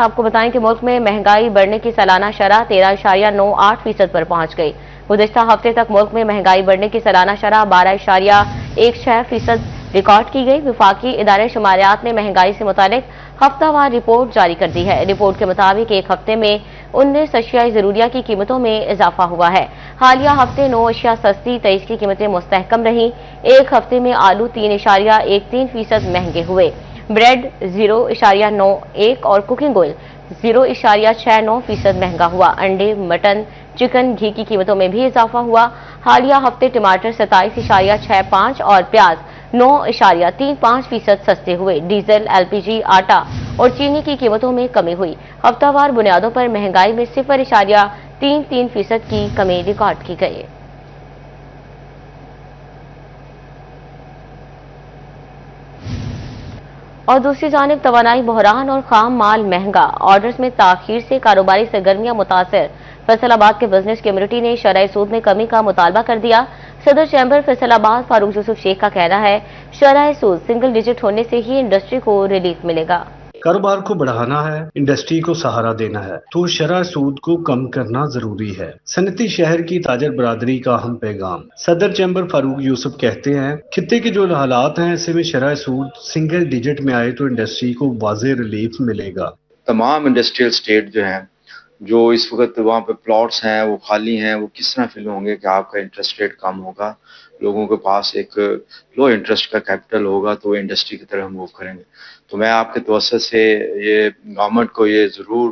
آپ کو بتائیں کہ ملک میں مہنگائی بڑھنے کی سالانہ شرح 13.98% پر پہنچ گئی۔ گزشتہ ہفتے تک ملک میں مہنگائی بڑھنے کی سالانہ شرح 12.16% ریکارڈ کی گئی۔ وفاقی ادارے شماریات نے مہنگائی سے متعلق ہفتہ وار رپورٹ جاری کر دی ہے۔ رپورٹ کے مطابق ایک ہفتے میں 19 اشیاء ضروریہ کی قیمتوں میں اضافہ ہوا ہے۔ حالیہ ہفتے 9 اشیاء سستی، 23 کی قیمتیں مستحکم رہیں۔ ایک ہفتے میں آلو 3.13% مہنگے ہوئے، بریڈ 0.91 اور کوکنگ آئل 0.69% مہنگا ہوا۔ انڈے، مٹن، چکن، گھی کی قیمتوں میں بھی اضافہ ہوا۔ حالیہ ہفتے ٹماٹر 27.65 اور پیاز 9.35% سستے ہوئے۔ ڈیزل، LPG، آٹا اور چینی کی قیمتوں میں کمی ہوئی۔ ہفتہ وار بنیادوں پر مہنگائی میں 0.33% کی کمی ریکارڈ کی گئی۔ اور دوسری جانب توانائی بحران اور خام مال مہنگا، آرڈرز میں تاخیر سے کاروباری سرگرمیاں متاثر۔ فیصل آباد کے بزنس کمیونٹی نے شرح سود میں کمی کا مطالبہ کر دیا۔ صدر چیمبر فیصل آباد فاروق یوسف شیخ کا کہنا ہے شرح سود سنگل ڈیجٹ ہونے سے ہی انڈسٹری کو ریلیف ملے گا۔ کاروبار کو بڑھانا ہے، انڈسٹری کو سہارا دینا ہے تو شرح سود کو کم کرنا ضروری ہے۔ صنعتی شہر کی تاجر برادری کا اہم پیغام۔ صدر چیمبر فاروق یوسف کہتے ہیں خطے کے جو حالات ہیں ایسے میں شرح سود سنگل ڈیجٹ میں آئے تو انڈسٹری کو واضح ریلیف ملے گا۔ تمام انڈسٹریل اسٹیٹ جو ہیں، جو اس وقت وہاں پہ پلاٹس ہیں وہ خالی ہیں، وہ کس طرح فل ہوں گے کہ آپ کا انٹرسٹ ریٹ کم ہوگا، لوگوں کے پاس ایک لو انٹرسٹ کا کیپٹل ہوگا تو وہ انڈسٹری کی طرف موو کریں گے۔ تو میں آپ کے توسط سے یہ گورنمنٹ کو یہ ضرور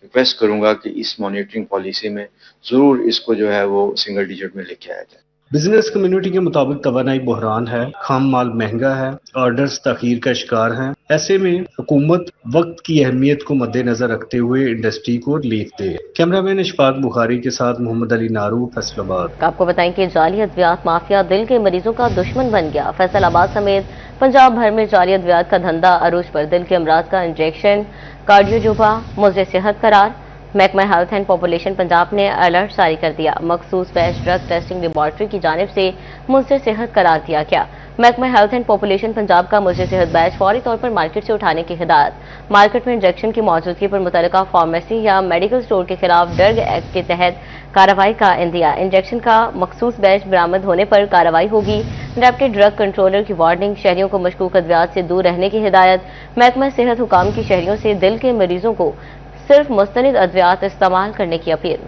ریکویسٹ کروں گا کہ اس مانیٹرنگ پالیسی میں ضرور اس کو جو ہے وہ سنگل ڈیجٹ میں لے کے آیا جائے۔ بزنس کمیونٹی کے مطابق توانائی بحران ہے، خام مال مہنگا ہے، آرڈرز تاخیر کا شکار ہیں۔ ایسے میں حکومت وقت کی اہمیت کو مد نظر رکھتے ہوئے انڈسٹری کو ریلیف دے۔ کیمرہ مین اشفاق بخاری کے ساتھ محمد علی نارو، فیصل آباد۔ آپ کو بتائیں کہ جعلی ادویات مافیا دل کے مریضوں کا دشمن بن گیا۔ فیصل آباد سمیت پنجاب بھر میں جعلی ادویات کا دھندا عروج پر۔ دل کے امراض کا انجیکشن کارڈیوجوبا مضر صحت قرار۔ محکمہ ہیلتھ اینڈ پاپولیشن پنجاب نے الرٹ جاری کر دیا۔ مخصوص بیچ ڈرگ ٹیسٹنگ لیبارٹری کی جانب سے مضر صحت قرار دیا گیا۔ محکمہ ہیلتھ اینڈ پاپولیشن پنجاب کا مضر صحت بیچ فوری طور پر مارکیٹ سے اٹھانے کی ہدایت۔ مارکیٹ میں انجیکشن کی موجودگی پر متعلقہ فارمیسی یا میڈیکل سٹور کے خلاف ڈرگ ایکٹ کے تحت کارروائی کا عندیہ۔ انجیکشن کا مخصوص بیچ برآمد ہونے پر کارروائی ہوگی۔ ڈپٹی ڈرگ کنٹرولر کی وارننگ، شہریوں کو مشکوک ادویات سے دور رہنے کی ہدایت۔ محکمہ صحت حکام کی شہریوں سے دل کے مریضوں کو صرف مستند ادویات استعمال کرنے کی اپیل۔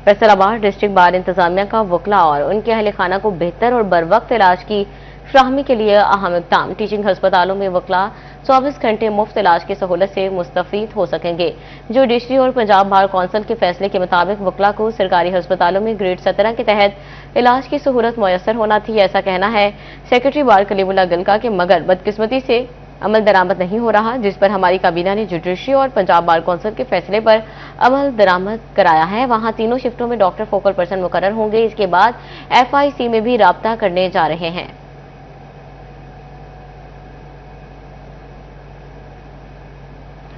فیصل آباد ڈسٹرکٹ بار انتظامیہ کا وکلاء اور ان کے اہل خانہ کو بہتر اور بروقت علاج کی فراہمی کے لیے اہم اقدام۔ ٹیچنگ ہسپتالوں میں وکلاء 24 گھنٹے مفت علاج کی سہولت سے مستفید ہو سکیں گے۔ جوڈیشری اور پنجاب بار کونسل کے فیصلے کے مطابق وکلاء کو سرکاری ہسپتالوں میں گریڈ 17 کے تحت علاج کی سہولت میسر ہونا تھی، ایسا کہنا ہے سیکرٹری بار کلیم اللہ گل کا، کہ مگر بدقسمتی سے عمل درآمد نہیں ہو رہا، جس پر ہماری کابینہ نے جوڈیشری اور پنجاب بار کونسل کے فیصلے پر عمل درآمد کرایا ہے۔ وہاں تینوں شفٹوں میں ڈاکٹر فوکل پرسن مقرر ہوں گے۔ اس کے بعد FIC میں بھی رابطہ کرنے جا رہے ہیں۔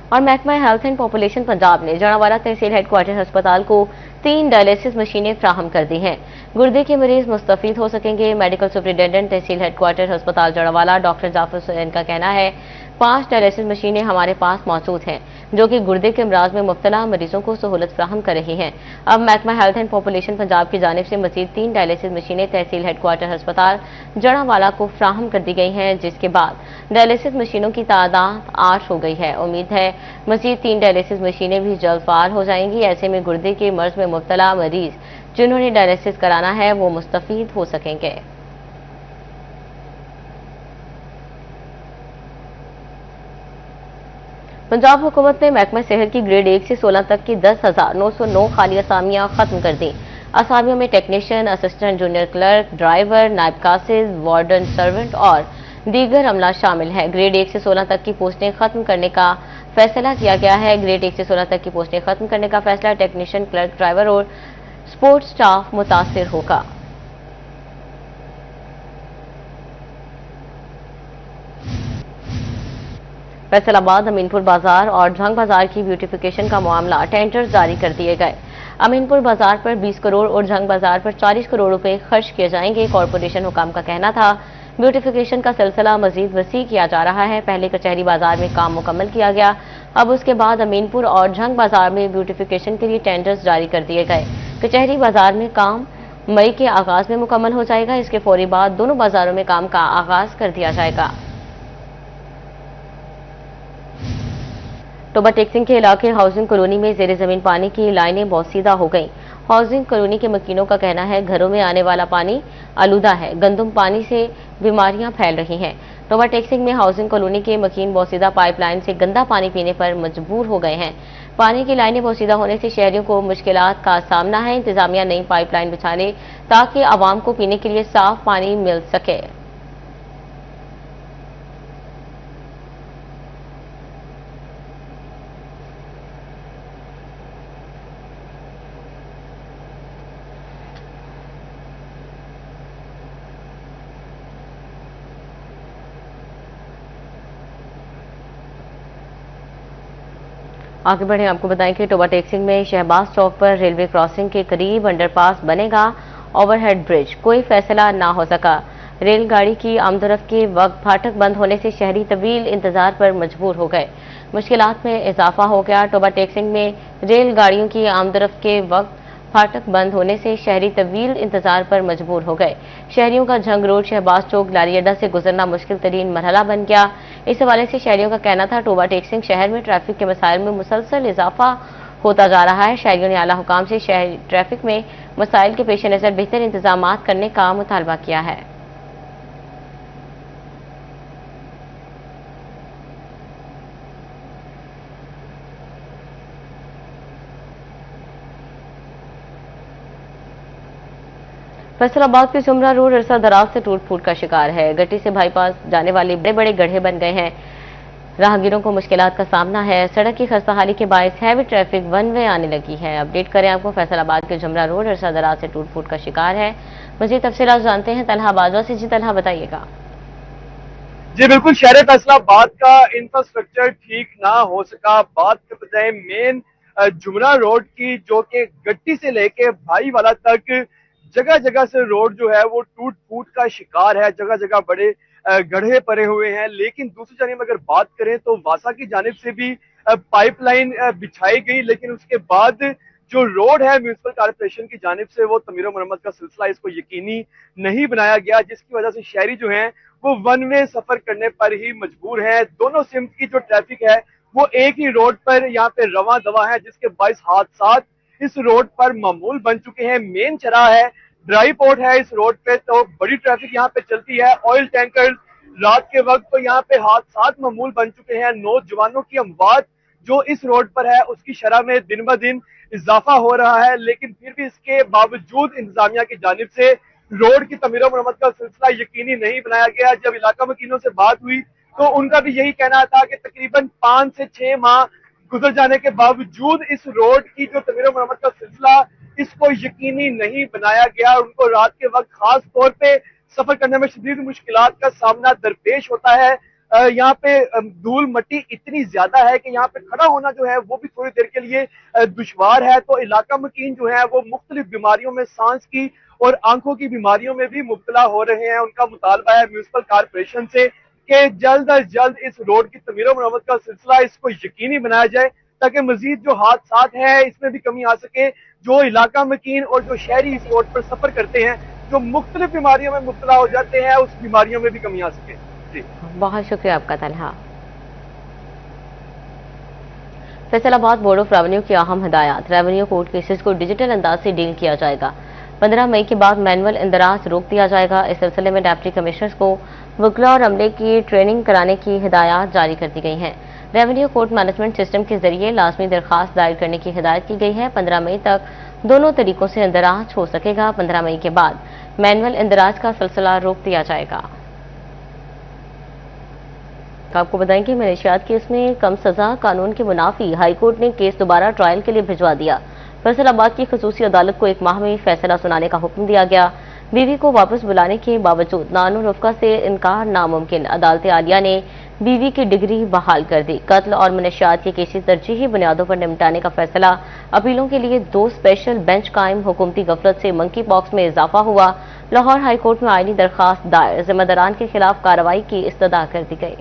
اور محکمہ ہیلتھ اینڈ پاپولیشن پنجاب نے جڑاوالا تحصیل ہیڈ کوارٹر ہسپتال کو 3 ڈائلیسس مشینیں فراہم کر دی ہیں۔ گردے کے مریض مستفید ہو سکیں گے۔ میڈیکل سپرنٹینڈنٹ تحصیل ہیڈ کوارٹر ہسپتال جڑاوالا ڈاکٹر جعفر حسین کا کہنا ہے 5 ڈائلیسس مشینیں ہمارے پاس موجود ہیں جو کہ گردے کے امراض میں مبتلا مریضوں کو سہولت فراہم کر رہی ہیں۔ اب محکمہ ہیلتھ اینڈ پاپولیشن پنجاب کی جانب سے مزید 3 ڈائلیسس مشینیں تحصیل ہیڈ کوارٹر ہسپتال جڑاوالا کو فراہم کر دی گئی ہیں، جس کے بعد ڈائلیسس مشینوں کی تعداد 8 ہو گئی ہے۔ امید ہے مزید 3 ڈائلیسس مشینیں بھی جلد فعال ہو جائیں گی۔ ایسے میں گردے کے مرض میں مبتلا مریض جنہوں نے ڈائلیسس کرانا ہے وہ مستفید ہو سکیں گے۔ پنجاب حکومت نے محکمہ صحت کی گریڈ 1 سے 16 تک کی 10,909 خالی اسامیاں ختم کر دیں۔ اسامیوں میں technician, assistant junior clerk, driver, نائب قاصد، وارڈن سرونٹ اور دیگر عملہ شامل ہے۔ گریڈ 1 سے 16 تک کی پوسٹیں ختم کرنے کا فیصلہ کیا گیا ہے۔ گریڈ 1 سے 16 تک کی پوسٹیں ختم کرنے کا فیصلہ ٹیکنیشین، کلرک، ڈرائیور اور سپورٹ سٹاف متاثر ہوگا۔ فیصل آباد، امین پور بازار اور جھنگ بازار کی بیوٹیفیکیشن کا معاملہ، ٹینڈر جاری کر دیے گئے۔ امین پور بازار پر 20 کروڑ اور جھنگ بازار پر 40 کروڑ روپے خرچ کیے جائیں گے۔ کارپوریشن حکام کا کہنا تھا ब्यूटिफिकेशन का सिलसिला मजीद वसी किया जा रहा है। पहले कचहरी बाजार में काम मुकम्मल किया गया, अब उसके बाद अमीनपुर और झंग बाजार में ब्यूटिफिकेशन के लिए टेंडर्स जारी कर दिए गए। कचहरी बाजार में काम मई के आगाज में मुकम्मल हो जाएगा। इसके फौरी बाद दोनों बाजारों में काम का आगाज कर दिया जाएगा। टोबा टेक्सिंग के इलाके हाउसिंग कॉलोनी में जेर जमीन पानी की लाइनें बोसीदा हो गईं। हाउसिंग कॉलोनी के मकीनों का कहना है घरों में आने वाला पानी आलूदा है, गंदम पानी से बीमारियां फैल रही हैं। टोबा टेक्सिंग में हाउसिंग कॉलोनी के मकीन बोसीदा पाइपलाइन से गंदा पानी पीने पर मजबूर हो गए हैं। पानी की लाइनें बोसीदा होने से शहरियों को मुश्किलात का सामना है। इंतजामिया नई पाइपलाइन बिछा ले ताकि आवाम को पीने के लिए साफ पानी मिल सके। आगे बढ़े, आपको बताएं कि टोबा टेक्सिंग में शहबाज चौक पर रेलवे क्रॉसिंग के करीब अंडरपास बनेगा ओवरहेड ब्रिज, कोई फैसला ना हो सका। रेलगाड़ी की आमदरफ्त के वक्त फाटक बंद होने से शहरी तवील इंतजार पर मजबूर हो गए, मुश्किलात में इजाफा हो गया। टोबा टेक्सिंग में रेलगाड़ियों की आमदरफ्त के वक्त फाटक बंद होने से शहरी तवील इंतजार पर मजबूर हो गए। शहरियों का झंग रोड शहबाज चौक लारी अड्डा से गुजरना मुश्किल तरीन मरहला बन गया। इस हवाले से शहरियों का कहना था टोबा टेक्सिंग शहर में ट्रैफिक के मसाइल में मुसलसल इजाफा होता जा रहा है। शहरियों ने आला हुकाम से शहरी ट्रैफिक में मसाइल के पेश नजर बेहतर इंतजाम करने का मुतालबा किया है। फैसलाबाद के जुमरा रोड अरसा दराज से टूट फूट का शिकार है। गट्टी से बाईपास जाने वाले बड़े बड़े गड्ढे बन गए हैं, राहगीरों को मुश्किलात का सामना है। सड़क की खस्ताहाली के बायस हैवी ट्रैफिक वन वे आने लगी है। अपडेट करें आपको, फैसलाबाद के जुमरा रोड अरसा दराज से टूट फूट का शिकार है। मजीद तफसीलात जानते हैं तलहा बाजवा से। जी तलहा, बताइएगा। जी बिल्कुल, शहर फैसलाबाद का इंफ्रास्ट्रक्चर ठीक ना हो सका। बात के बजाय मेन जुमरा रोड की, जो कि गट्टी से लेके भाईवाला तक जगह जगह से रोड जो है वो टूट फूट का शिकार है। जगह जगह बड़े गड्ढे पड़े हुए हैं। लेकिन दूसरी जानिब अगर बात करें तो वासा की जानिब से भी पाइपलाइन बिछाई गई, लेकिन उसके बाद जो रोड है म्यूनिसिपल कॉर्पोरेशन की जानिब से वो तमीर मरम्मत का सिलसिला, इसको यकीनी नहीं बनाया गया, जिसकी वजह से शहरी जो हैं वो वन वे सफर करने पर ही मजबूर हैं। दोनों सिमत की जो ट्रैफिक है वो एक ही रोड पर यहाँ पे रवा दवा है, जिसके बाइस हादसात इस रोड पर मामूल बन चुके हैं। मेन चौराहा है, ड्राई पोर्ट है इस रोड पे, तो बड़ी ट्रैफिक यहाँ पे चलती है। ऑयल टैंकर रात के वक्त तो यहाँ पे हादसात मामूल बन चुके हैं। नौजवानों की अमवात जो इस रोड पर है उसकी शरह में दिन ब दिन इजाफा हो रहा है। लेकिन फिर भी इसके बावजूद इंतजामिया की जानिब से रोड की तमीर मरम्मत का सिलसिला यकीनी नहीं बनाया गया। जब इलाका मकीनों से बात हुई तो उनका भी यही कहना था कि तकरीबन 5 से 6 माह गुजर जाने के बावजूद इस रोड की जो तमीर मरम्मत का सिलसिला, इसको यकीनी नहीं बनाया गया। उनको रात के वक्त खास तौर पे सफर करने में शदीद मुश्किलात का सामना दरपेश होता है। यहाँ पे धूल मट्टी इतनी ज्यादा है कि यहाँ पे खड़ा होना जो है वो भी थोड़ी देर के लिए दुश्वार है। तो इलाका मकीन जो है वो मुख्तलिफ बीमारियों में, सांस की और आंखों की बीमारियों में भी मुब्तला हो रहे हैं। उनका मुतालबा है म्यूनिसिपल कॉर्पोरेशन से कि जल्द अज जल्द इस रोड की तमीर मरम्मत का सिलसिला, इसको यकीनी बनाया जाए ताकि मजीद जो हादसात है इसमें भी कमी आ सके। जो इलाका मकीन और जो शहरी इस रोड पर सफर करते हैं, जो मुख्तलिफ बीमारियों में मुब्तला हो जाते हैं, उस बीमारियों में भी कमी आ सके। जी बहुत शुक्रिया आपका Talha. Faisalabad board of revenue की अहम हिदायत, रेवेन्यू कोर्ट केसेस को डिजिटल अंदाज से डील किया जाएगा। 15 मई के बाद मैनुअल इंदराज रोक दिया जाएगा। इस सिलसिले में डिप्टी कमिश्नर्स को वकला और अमले की ट्रेनिंग कराने की हिदायत जारी कर दी गई हैं। रेवेन्यू कोर्ट मैनेजमेंट सिस्टम के जरिए लाजमी दरखास्त दायर करने की हिदायत की गई है। 15 मई तक दोनों तरीकों से इंदराज हो सकेगा। 15 मई के बाद मैनुअल इंदराज का सिलसिला रोक दिया जाएगा। आपको बताएं कि मलेशियात केस में कम सजा कानून के मुनाफी हाईकोर्ट ने केस दोबारा ट्रायल के लिए भिजवा दिया। फैसलाबाद की खसूसी अदालत को 1 माह में फैसला सुनाने का हुक्म दिया गया। बीवी को वापस बुलाने के बावजूद नानो रफका से इनकार नामुमकिन। अदालत आलिया ने बीवी की डिग्री बहाल कर दी। कत्ल और मनशियात के केसेस तरजीही बुनियादों पर निपटाने का फैसला। अपीलों के लिए 2 स्पेशल बेंच कायम। हुकूमती गफलत से मंकी पॉक्स में इजाफा हुआ। लाहौर हाई कोर्ट में आईनी दरखास्त दायर। जिम्मेदारान के खिलाफ कार्रवाई की इस्तदा कर दी गई।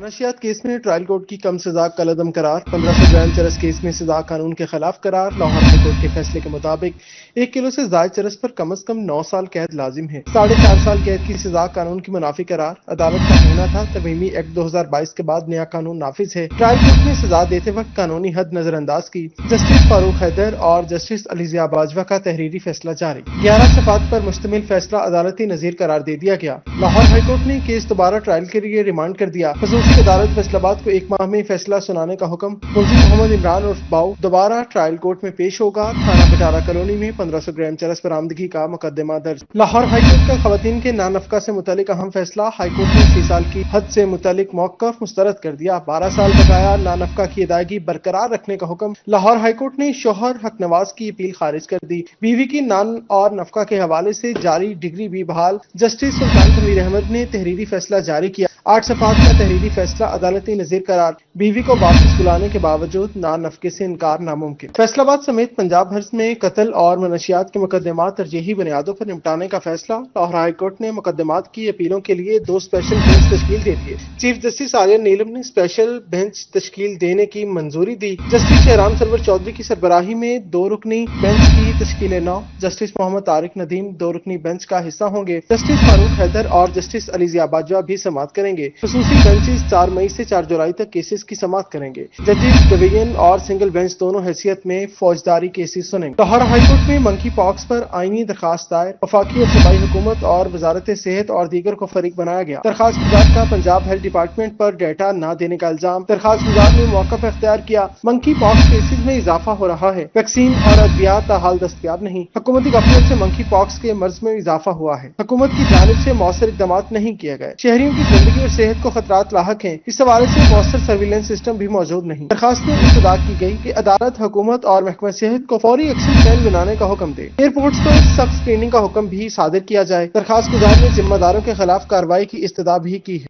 नशियात केस में ट्रायल कोर्ट की कम सजा कलअदम करार। 1500 ग्राम चरस केस में सजा कानून के खिलाफ करार। लाहौर हाई कोर्ट के फैसले के मुताबिक 1 किलो से ज्यादा चरस पर कम से कम 9 साल कैद लाजिम है। 4.5 साल कैद की सजा कानून की मुनाफी करार। अदालत का कहना था तरमीमी एक्ट 2022 के बाद नया कानून नाफिज है। ट्रायल कोर्ट ने सजा देते वक्त कानूनी हद नजरअंदाज की। जस्टिस फारूक हैदर और जस्टिस अलीजिया बाजवा का तहरीरी फैसला जारी। 11 सफात पर मुश्तमिल फैसला अदालती नजीर करार दे दिया गया। लाहौर हाई कोर्ट ने केस दोबारा ट्रायल के लिए रिमांड कर दिया। अदालत फैसलाबाद को 1 माह में फैसला सुनाने का हुक्म। मुलजिम मोहम्मद इमरान उर्फ बाऊ दोबारा ट्रायल कोर्ट में पेश होगा। थाना पिटारा कॉलोनी में 1500 ग्राम चरस बरामदगी का मुकदमा दर्ज। लाहौर हाई कोर्ट का खवातीन के नानफका से मुतालिक अहम फैसला। हाई कोर्ट ने 6 साल की हद से मुतालिक मौक़िफ़ मुस्तरद कर दिया। 12 साल बकाया नानफका की अदायगी बरकरार रखने का हुक्म। लाहौर हाई कोर्ट ने शोहर हक नवाज की अपील खारिज कर दी। बीवी की नान और नफका के हवाले से जारी डिग्री भी बहाल। जस्टिस सुल्तान कबीर अहमद ने तहरीरी फैसला जारी किया। 8 सफात का तहरीरी फैसला अदालती नजीर करार। बीवी को वापस बुलाने के बावजूद नान नफके से इनकार नामुमकिन। फैसलाबाद समेत पंजाब भर में कत्ल और मनशियात के मुकदमात तरजीही बुनियादों पर निपटाने का फैसला। लाहौर हाई कोर्ट ने मुकदमात की अपीलों के लिए 2 स्पेशल बेंच तश्कील दे दिए। चीफ जस्टिस आर्यन नीलम ने स्पेशल बेंच तश्कील देने की मंजूरी दी। जस्टिस शहराम सरवर चौधरी की सरबराही में 2 रुकनी बेंच की तश्कील 9। जस्टिस मोहम्मद तारिक नदीम 2 रुकनी बेंच का हिस्सा होंगे। जस्टिस फारूक हैदर और जस्टिस अलीजिया बाजवा भी समाअत करेंगे। खसूसी बेंचेस 4 मई से 4 जुलाई तक केसेस की समाअत करेंगे। जजेस डिवीजन और सिंगल बेंच दोनों हैसियत में फौजदारी केसेस सुनेंगे। लाहौर हाई कोर्ट में मंकी पॉक्स पर आईनी दरखास्त दायर। वफाकी और सूबाई हुकूमत और वजारत सेहत और दीगर को फरीक बनाया गया। दरखास्त गुजार का पंजाब हेल्थ डिपार्टमेंट पर डेटा न देने का इल्जाम। दरखास्त गुजार ने मौक़िफ़ इख्तियार किया। मंकी पॉक्स केसेस में इजाफा हो रहा है। वैक्सीन और अद्वियात ताहाल दस्तयाब नहीं। हुकूमती गफलत से मंकी पॉक्स के मर्ज में इजाफा हुआ है। हुकूमत की जानिब से मौसर इक़दाम नहीं किए गए। शहरियों की जिंदगी और सेहत को खतरात लाहक हैं। इस हवाले से मौसर सर्विलेंस सिस्टम भी मौजूद नहीं। दरखास्त में इस्तदा की गई कि अदालत हुकूमत और महकमा सेहत को फौरी एक्शन प्लान बनाने का हुक्म दे। एयरपोर्ट्स पर सख्त स्क्रीनिंग का हुक्म भी सादिर किया जाए। दरखास्त गुजार ने जिम्मेदारों के खिलाफ कार्रवाई की इस्तदा भी की है।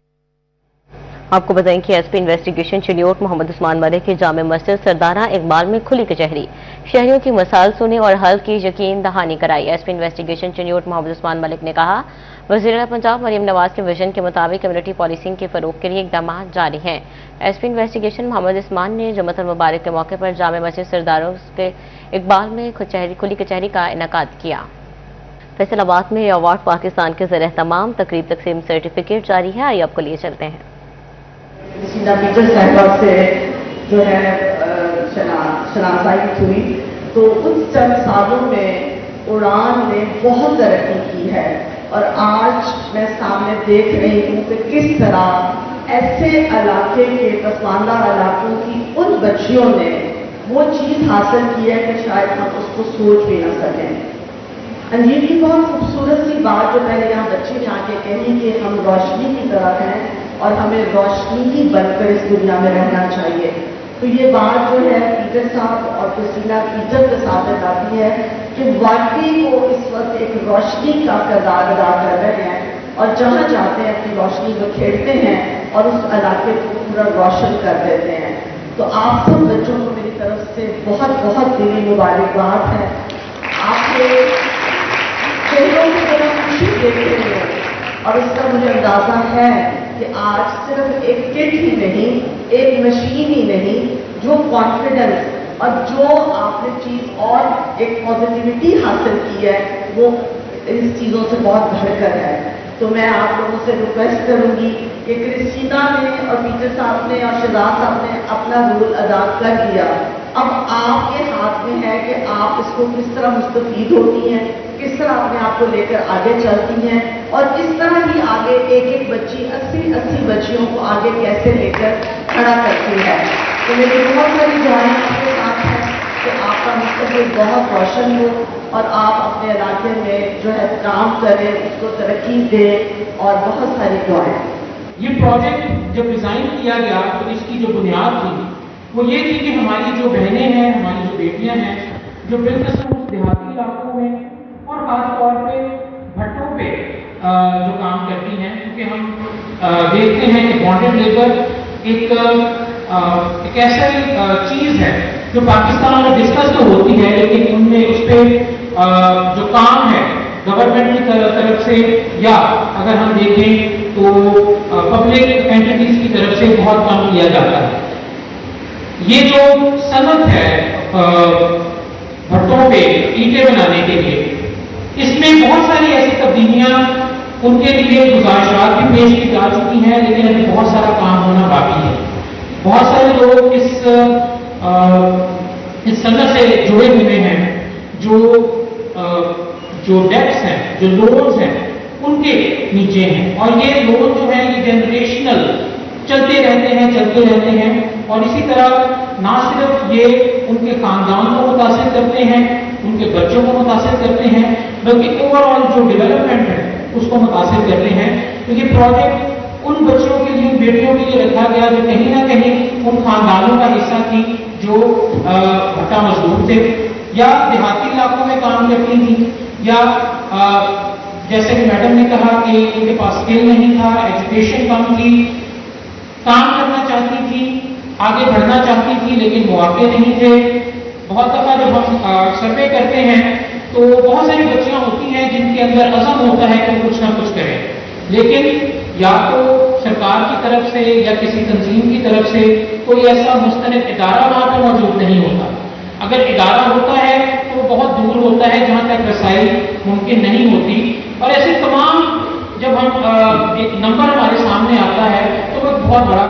आपको बताएं कि एसपी इन्वेस्टिगेशन चिन्योट मोहम्मद उस्मान मलिक की जामे मस्जिद सरदारा इकबाल में खुली कचहरी। शहरियों की मसाइल सुने और हल की यकीन दहानी कराई। एसपी इन्वेस्टिगेशन चिन्योट मोहम्मद उस्मान मलिक ने कहा, वज़ीर पंजाब मरियम नवाज के विजन के मुताबिक कम्युनिटी पॉलिसिंग के फरोग के लिए इकदाम जारी हैं। एसपी इन्वेस्टिगेशन मोहम्मद उस्मान ने जुम्मतुल मुबारक के मौके पर जामे मस्जिद सरदारों के इकबाल में खुली कचहरी का इनेकाद किया। फैसलाबाद में अवार्ड पाकिस्तान के ज़रिए तमाम तकरीब तकसीम सर्टिफिकेट जारी है। आइए आपको लिए चलते हैं। पीटर साहब से जो है शनाख्ताई हुई, तो उन चंद सालों में उड़ान ने बहुत तरक्की की है और आज मैं सामने देख रही हूँ कि किस तरह ऐसे इलाके के पसमानदा इलाकों की उन बच्चियों ने वो चीज़ हासिल की है कि शायद हम उसको सोच भी ना सकें। ये भी बहुत खूबसूरत सी बात जो मैंने यहाँ बच्चे यहाँ के कही कि हम रोशनी की तरह हैं और हमें रोशनी ही बनकर इस दुनिया में रहना चाहिए। तो ये बात जो है पीटर साहब और क्रिस्टीना पीटर के साथ बताती है कि वाकई को इस वक्त एक रोशनी का किरदार अदा कर रहे हैं और जहाँ जाते हैं अपनी रोशनी को खेलते हैं और उस इलाके को पूरा रोशन कर देते हैं। तो आप सब बच्चों को मेरी तरफ से बहुत बहुत दिली मुबारकबाद है। आपके चेहरों की तरफ खुशी देख रहे हैं और उसका मुझे अंदाजा है कि आज सिर्फ एक किट ही नहीं, एक मशीन ही नहीं, जो कॉन्फिडेंस और जो आपने चीज़ और एक पॉजिटिविटी हासिल की है वो इस चीज़ों से बहुत बढ़कर है। तो मैं आप लोगों से रिक्वेस्ट करूंगी कि क्रिस्टीना ने और पीटर साहब ने और शहजाद साहब ने अपना रोल अदा कर दिया। अब आपके हाथ में है कि आप इसको किस तरह मुस्तफीद होती हैं, किस तरह अपने आप को लेकर आगे चलती हैं और इस तरह ही आगे एक एक बच्ची 80 बच्चियों को आगे कैसे लेकर खड़ा करती है। तो मेरी बहुत सारी दुआएं आपके साथ हैं कि आपका मुस्तकबिल बहुत रोशन हो और आप अपने इलाके में जो है काम करें, उसको तरक्की दें और बहुत सारी दुआएं। ये प्रोजेक्ट जब डिज़ाइन किया गया तो इसकी जो बुनियाद थी वो ये थी कि हमारी जो बहनें हैं, हमारी जो बेटियां हैं, जो बिल्कुल देहाती इलाकों में और खास तौर पे भट्टों पे जो काम करती हैं, क्योंकि हम देखते हैं कि बॉन्डेड लेबर एक ऐसी चीज है जो पाकिस्तान में डिस्कस तो होती है, लेकिन उनमें उस पर जो काम है गवर्नमेंट की तरफ से या अगर हम देखें तो पब्लिक एंटिटीज की तरफ से बहुत कम किया जाता है। ये जो सनत है भट्टों पे ईंटें बनाने के लिए, इसमें बहुत सारी ऐसी तब्दीलियां उनके लिए गुजारिशात भी पेश की जा चुकी हैं, लेकिन अभी बहुत सारा काम होना बाकी है। बहुत सारे लोग इस सनत से जुड़े हुए हैं, जो डेट्स हैं, जो लोन्स हैं, उनके नीचे हैं, और ये लोन जो है ये जनरेशनल चलते रहते हैं और इसी तरह ना सिर्फ ये उनके खानदान को मुतासिर करते हैं, उनके बच्चों को मुतासिर करते हैं, बल्कि ओवरऑल जो डेवलपमेंट है उसको मुतासिर करते हैं। तो ये प्रोजेक्ट उन बच्चों के लिए, बेटियों के लिए रखा गया जो कहीं ना कहीं उन खानदानों का हिस्सा थी जो भट्टा मजदूर थे या देहाती इलाकों में काम करती थी, या जैसे कि मैडम ने कहा कि उनके पास स्किल नहीं था, एजुकेशन कम थी, काम करना चाहती थी, आगे बढ़ना चाहती थी, लेकिन मौके नहीं थे। बहुत दफा जब हम सर्वे करते हैं तो बहुत सारी बच्चियां होती हैं जिनके अंदर अज़म होता है कि कुछ ना कुछ करें, लेकिन या तो सरकार की तरफ से या किसी तंजीम की तरफ से कोई ऐसा मुस्तनद इदारा वहां पर मौजूद नहीं होता। अगर इदारा होता है तो बहुत दूर होता है जहां तक रसाई मुमकिन नहीं होती। और ऐसे तमाम जब हम एक नंबर हमारे सामने आता है तो वो बहुत बड़ा।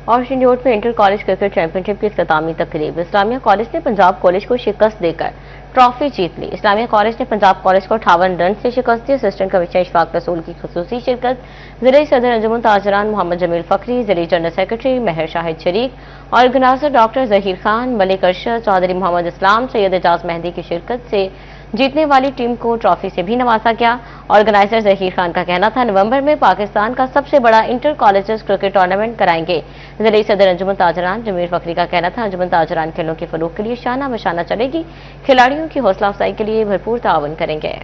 और शिंजोट में इंटर कॉलेज क्रिकेट चैंपियनशिप की इख्तितामी तकरीब, इस्लामिया कॉलेज ने पंजाब कॉलेज को शिकस्त देकर ट्रॉफी जीत ली। इस्लामिया कॉलेज ने पंजाब कॉलेज को 58 रन से शिकस्त दी। असिस्टेंट कमिश्नर इशफाक रसूल की खुसूसी शिरकत, ज़िले सदर अंजुमन ताजरान मोहम्मद जमील फखरी, ज़िले जनरल सेक्रेटरी महर शाहिद शरीक, ऑर्गेनाइजर डॉक्टर जहीर खान, मलिक अरशद, चौधरी मोहम्मद इस्लाम, सैयद एजाज मेहदी की शिरकत से जीतने वाली टीम को ट्रॉफी से भी नवाजा गया। ऑर्गेनाइजर जहीर खान का कहना था नवंबर में पाकिस्तान का सबसे बड़ा इंटर कॉलेजेस क्रिकेट टूर्नामेंट कराएंगे। ज़िले सदर अंजुमन ताजरान जमील फखरी का कहना था अंजुमन ताजरान खेलों के फरोग के लिए शाना बशाना चलेगी, खिलाड़ियों की हौसला अफजाई के लिए भरपूर ताउन करेंगे।